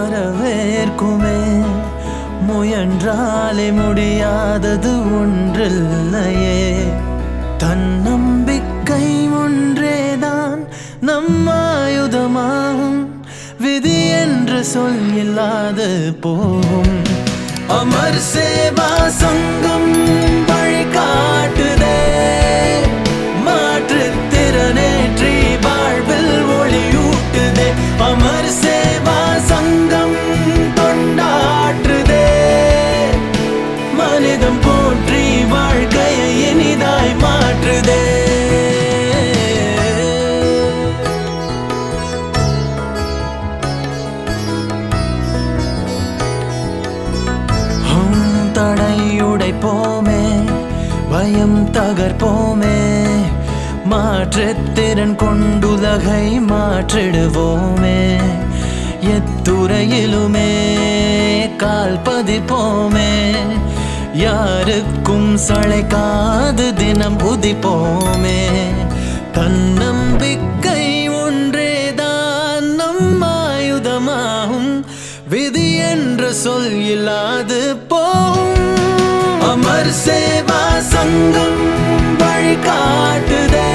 வரவேற்குமே. முயன்றாலே முடியாதது ஒன்றில்லையே. தன்னம்பிக்கை ஒன்றேதான் நம்மாயுதமாகும். விதி என்ற சொல் இல்லாது போகும். அமர் சேவா சங்கம் வழிகாட்டுதே. மாற்றுத் திறனேற்றி வாழ்வில் ஒளியூட்டுதே. அமர் சேவா சங்கம் கொண்டாற்றுதே. மனிதம் போற்றி வாழ்க்கையை இனிதாய் மாற்றுதே. தடையுடைப்போமே, பயம் தகர்ப்போமே. மாற்றுத்திறன் கொண்டுலகை மாற்றிடுவோமே. எத்துறையிலுமே கால் பதிப்போமே. யாருக்கும் சளைக்காது தினம் உதிப்போமே. தன்னம்பிக்கை ஒன்றேதான் நம்மாயுதமாகும். விதி என்ற சொல் இல்லாது போகும். அமர் சேவா சங்கம் வழிகாட்டுதே.